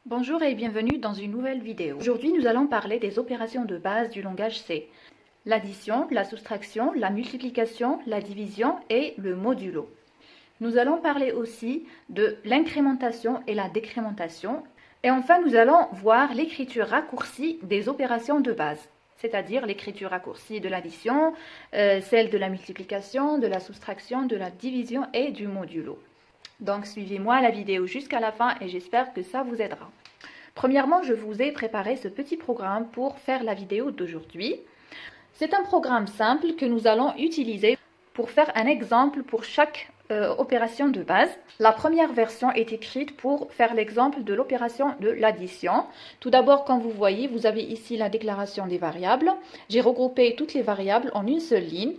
Bonjour et bienvenue dans une nouvelle vidéo. Aujourd'hui, nous allons parler des opérations de base du langage C. L'addition, la soustraction, la multiplication, la division et le modulo. Nous allons parler aussi de l'incrémentation et la décrémentation. Et enfin, nous allons voir l'écriture raccourcie des opérations de base, c'est-à-dire l'écriture raccourcie de l'addition, celle de la multiplication, de la soustraction, de la division et du modulo. Donc suivez-moi la vidéo jusqu'à la fin et j'espère que ça vous aidera. Premièrement, je vous ai préparé ce petit programme pour faire la vidéo d'aujourd'hui. C'est un programme simple que nous allons utiliser pour faire un exemple pour chaque opération de base. La première version est écrite pour faire l'exemple de l'opération de l'addition. Tout d'abord, comme vous voyez, vous avez ici la déclaration des variables. J'ai regroupé toutes les variables en une seule ligne,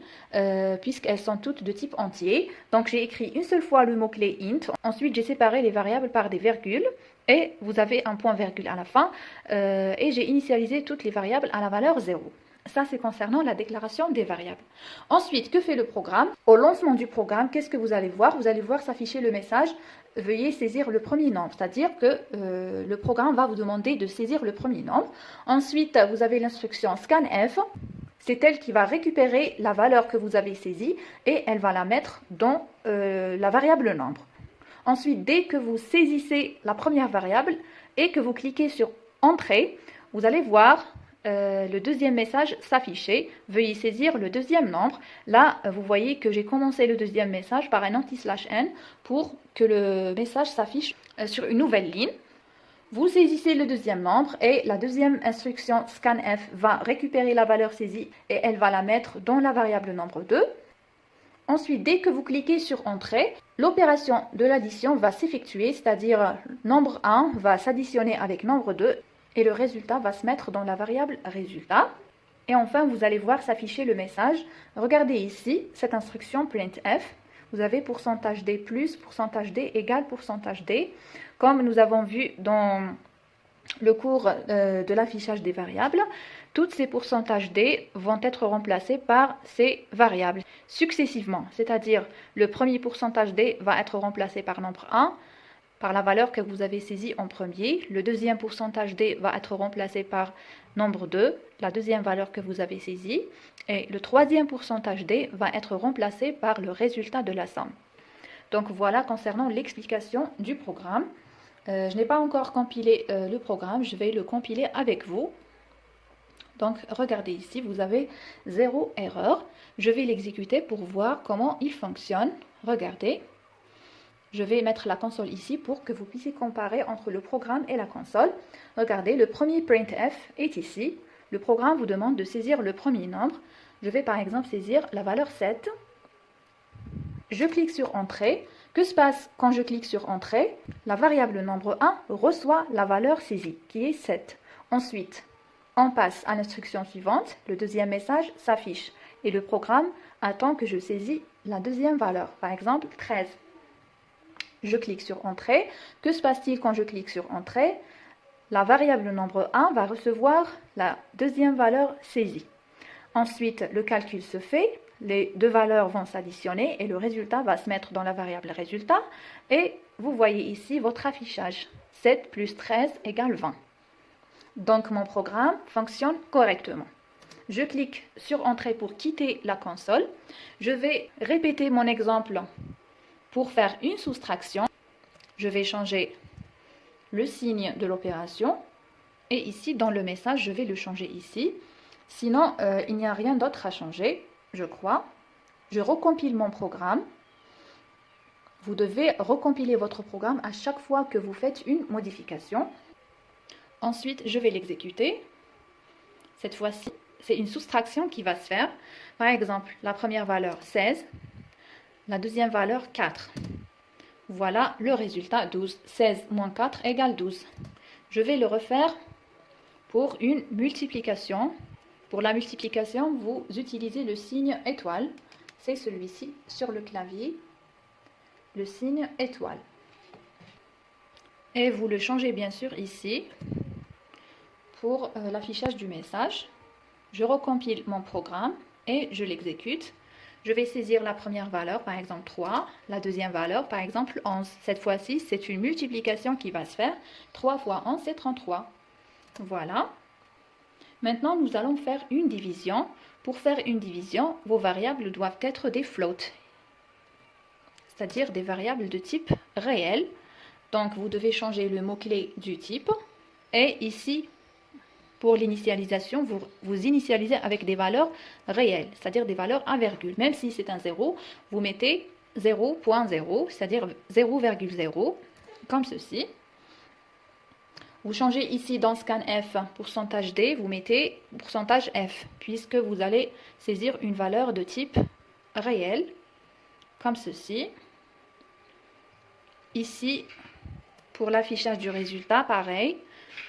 puisqu'elles sont toutes de type entier. Donc j'ai écrit une seule fois le mot-clé int. Ensuite, j'ai séparé les variables par des virgules. Et vous avez un point virgule à la fin. Et j'ai initialisé toutes les variables à la valeur 0. Ça, c'est concernant la déclaration des variables. Ensuite, que fait le programme? Au lancement du programme, qu'est-ce que vous allez voir? Vous allez voir s'afficher le message « Veuillez saisir le premier nombre », c'est-à-dire que le programme va vous demander de saisir le premier nombre. Ensuite, vous avez l'instruction scanf. C'est elle qui va récupérer la valeur que vous avez saisie et elle va la mettre dans la variable nombre. Ensuite, dès que vous saisissez la première variable et que vous cliquez sur « Entrée », vous allez voir le deuxième message s'afficher. Veuillez saisir le deuxième nombre. Là, vous voyez que j'ai commencé le deuxième message par un anti/n pour que le message s'affiche sur une nouvelle ligne. Vous saisissez le deuxième nombre et la deuxième instruction scanf va récupérer la valeur saisie et elle va la mettre dans la variable nombre 2. Ensuite, dès que vous cliquez sur Entrée, l'opération de l'addition va s'effectuer, c'est-à-dire nombre 1 va s'additionner avec nombre 2 et le résultat va se mettre dans la variable résultat. Et enfin, vous allez voir s'afficher le message. Regardez ici, cette instruction printf. Vous avez %d plus, %d égale %d. Comme nous avons vu dans le cours de l'affichage des variables, toutes ces %d vont être remplacés par ces variables successivement. C'est-à-dire, le premier %d va être remplacé par nombre 1, par la valeur que vous avez saisie en premier. Le deuxième %d va être remplacé par nombre 2, la deuxième valeur que vous avez saisie. Et le troisième %d va être remplacé par le résultat de la somme. Donc voilà concernant l'explication du programme. Je n'ai pas encore compilé le programme, je vais le compiler avec vous. Donc regardez ici, vous avez 0 erreur. Je vais l'exécuter pour voir comment il fonctionne. Regardez. Je vais mettre la console ici pour que vous puissiez comparer entre le programme et la console. Regardez, le premier printf est ici. Le programme vous demande de saisir le premier nombre. Je vais par exemple saisir la valeur 7. Je clique sur Entrée. Que se passe quand je clique sur Entrée? La variable nombre 1 reçoit la valeur saisie, qui est 7. Ensuite, on passe à l'instruction suivante. Le deuxième message s'affiche et le programme attend que je saisis la deuxième valeur, par exemple 13. Je clique sur Entrée. Que se passe-t-il quand je clique sur Entrée? La variable nombre 1 va recevoir la deuxième valeur saisie. Ensuite, le calcul se fait. Les deux valeurs vont s'additionner et le résultat va se mettre dans la variable résultat. Et vous voyez ici votre affichage. 7 plus 13 égale 20. Donc mon programme fonctionne correctement. Je clique sur Entrée pour quitter la console. Je vais répéter mon exemple pour faire une soustraction. Je vais changer le signe de l'opération. Et ici, dans le message, je vais le changer ici. Sinon, il n'y a rien d'autre à changer, je crois. Je recompile mon programme. Vous devez recompiler votre programme à chaque fois que vous faites une modification. Ensuite, je vais l'exécuter. Cette fois-ci, c'est une soustraction qui va se faire. Par exemple, la première valeur 16. La deuxième valeur 4. Voilà le résultat 12. 16 moins 4 égale 12. Je vais le refaire pour une multiplication. Pour la multiplication, vous utilisez le signe étoile. C'est celui-ci sur le clavier. Le signe étoile. Et vous le changez bien sûr ici pour l'affichage du message. Je recompile mon programme et je l'exécute. Je vais saisir la première valeur, par exemple 3, la deuxième valeur, par exemple 11. Cette fois-ci, c'est une multiplication qui va se faire. 3 fois 11, c'est 33. Voilà. Maintenant, nous allons faire une division. Pour faire une division, vos variables doivent être des floats, c'est-à-dire des variables de type réel. Donc, vous devez changer le mot-clé du type. Et ici, pour l'initialisation, vous initialisez avec des valeurs réelles, c'est-à-dire des valeurs 1, même si c'est un 0, vous mettez 0.0, c'est-à-dire 0,0, comme ceci. Vous changez ici dans scanf pourcentage %d, vous mettez pourcentage %f, puisque vous allez saisir une valeur de type réel, comme ceci. Ici, pour l'affichage du résultat, pareil,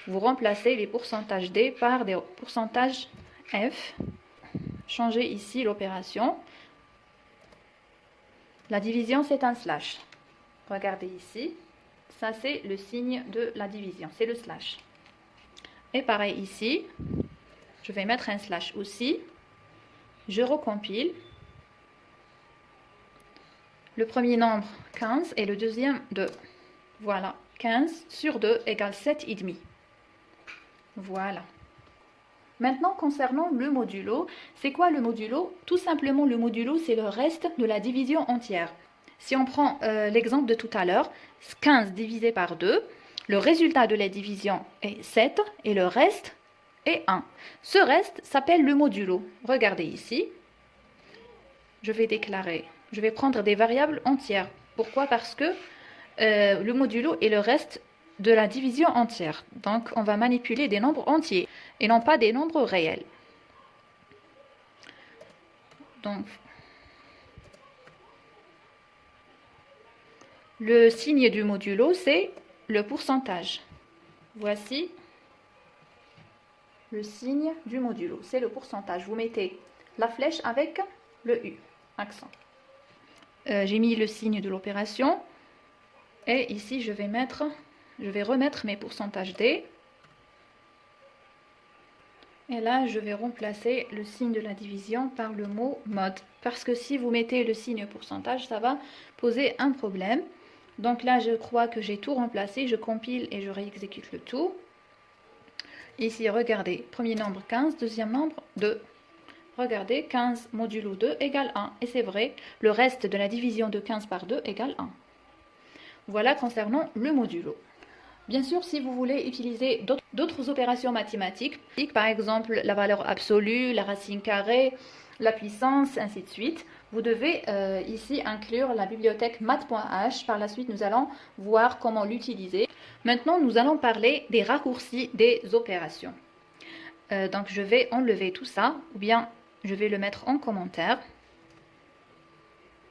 vous remplacez les pourcentages d par des pourcentages f. Changez ici l'opération. La division, c'est un slash. Regardez ici. Ça, c'est le signe de la division, c'est le slash. Et pareil ici, je vais mettre un slash aussi. Je recompile. Le premier nombre, 15, et le deuxième, 2. Voilà, 15 sur 2 égale 7,5. Voilà. Maintenant, concernant le modulo, c'est quoi le modulo? Tout simplement, le modulo, c'est le reste de la division entière. Si on prend l'exemple de tout à l'heure, 15 divisé par 2, le résultat de la division est 7 et le reste est 1. Ce reste s'appelle le modulo. Regardez ici. Je vais prendre des variables entières. Pourquoi? Parce que le modulo est le reste de la division entière. Donc, on va manipuler des nombres entiers et non pas des nombres réels. Donc, le signe du modulo, c'est le pourcentage. Voici le signe du modulo, c'est le pourcentage. Vous mettez la flèche avec le U, accent. J'ai mis le signe de l'opération. Et ici, je vais remettre mes pourcentages D. Et là, je vais remplacer le signe de la division par le mot mode. Parce que si vous mettez le signe pourcentage, ça va poser un problème. Donc là, je crois que j'ai tout remplacé. Je compile et je réexécute le tout. Ici, regardez, premier nombre 15, deuxième nombre 2. Regardez, 15 modulo 2 égale 1. Et c'est vrai, le reste de la division de 15 par 2 égale 1. Voilà concernant le modulo. Bien sûr, si vous voulez utiliser d'autres opérations mathématiques, par exemple la valeur absolue, la racine carrée, la puissance, ainsi de suite, vous devez ici inclure la bibliothèque math.h. Par la suite, nous allons voir comment l'utiliser. Maintenant, nous allons parler des raccourcis des opérations. Donc, je vais enlever tout ça, ou bien je vais le mettre en commentaire,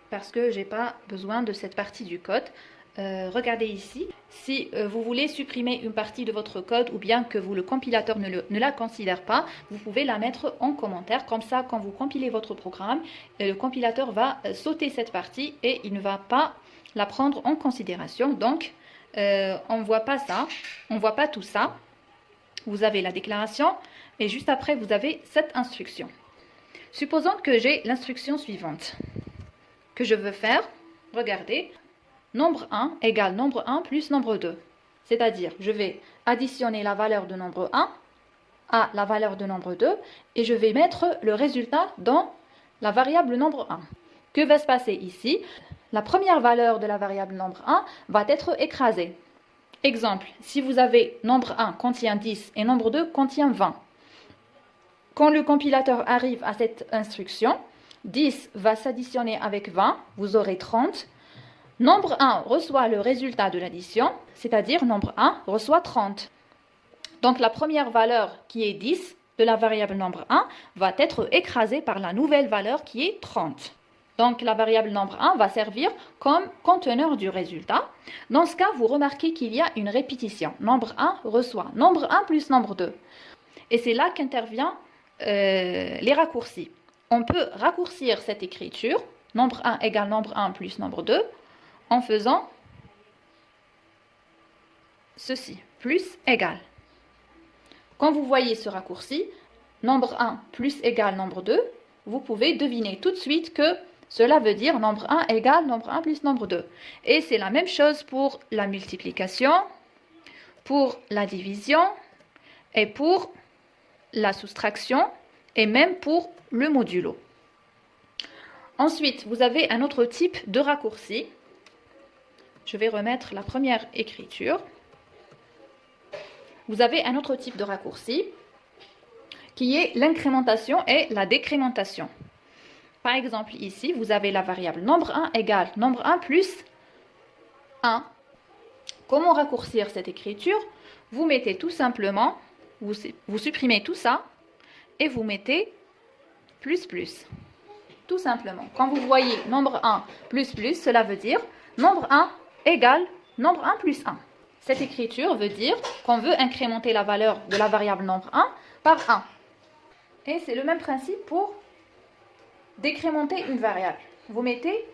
parce que je n'ai pas besoin de cette partie du code. Regardez ici, si vous voulez supprimer une partie de votre code ou bien que le compilateur ne la considère pas, vous pouvez la mettre en commentaire. Comme ça, quand vous compilez votre programme, le compilateur va sauter cette partie et il ne va pas la prendre en considération. Donc, on ne voit pas ça, on ne voit pas tout ça. Vous avez la déclaration et juste après, vous avez cette instruction. Supposons que j'ai l'instruction suivante que je veux faire. Regardez. Nombre 1 égale nombre 1 plus nombre 2. C'est-à-dire, je vais additionner la valeur de nombre 1 à la valeur de nombre 2 et je vais mettre le résultat dans la variable nombre 1. Que va se passer ici? La première valeur de la variable nombre 1 va être écrasée. Exemple, si vous avez nombre 1 contient 10 et nombre 2 contient 20. Quand le compilateur arrive à cette instruction, 10 va s'additionner avec 20, vous aurez 30. Nombre 1 reçoit le résultat de l'addition, c'est-à-dire nombre 1 reçoit 30. Donc la première valeur qui est 10 de la variable nombre 1 va être écrasée par la nouvelle valeur qui est 30. Donc la variable nombre 1 va servir comme conteneur du résultat. Dans ce cas, vous remarquez qu'il y a une répétition. Nombre 1 reçoit nombre 1 plus nombre 2. Et c'est là qu'interviennent les raccourcis. On peut raccourcir cette écriture, nombre 1 égale nombre 1 plus nombre 2, en faisant ceci, plus égal. Quand vous voyez ce raccourci, nombre 1 plus égal nombre 2, vous pouvez deviner tout de suite que Cela veut dire nombre 1 égale nombre 1 plus nombre 2. Et c'est la même chose pour la multiplication, pour la division et pour la soustraction et même pour le modulo. Ensuite, vous avez un autre type de raccourci. Je vais remettre la première écriture. Vous avez un autre type de raccourci qui est l'incrémentation et la décrémentation. Par exemple, ici, vous avez la variable nombre 1 égale nombre 1 plus 1. Comment raccourcir cette écriture? Vous mettez tout simplement, vous supprimez tout ça et vous mettez plus plus. Tout simplement. Quand vous voyez nombre 1 plus plus, cela veut dire nombre 1 égale nombre 1 plus 1. Cette écriture veut dire qu'on veut incrémenter la valeur de la variable nombre 1 par 1. Et c'est le même principe pour décrémenter une variable. Vous mettez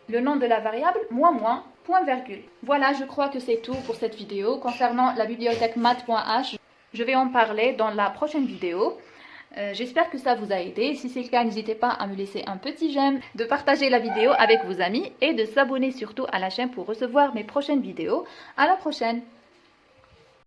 le nom de la variable moins, point virgule. Voilà, je crois que c'est tout pour cette vidéo. Concernant la bibliothèque math.h, je vais en parler dans la prochaine vidéo. J'espère que ça vous a aidé. Si c'est le cas, n'hésitez pas à me laisser un petit j'aime, de partager la vidéo avec vos amis et de s'abonner surtout à la chaîne pour recevoir mes prochaines vidéos. À la prochaine!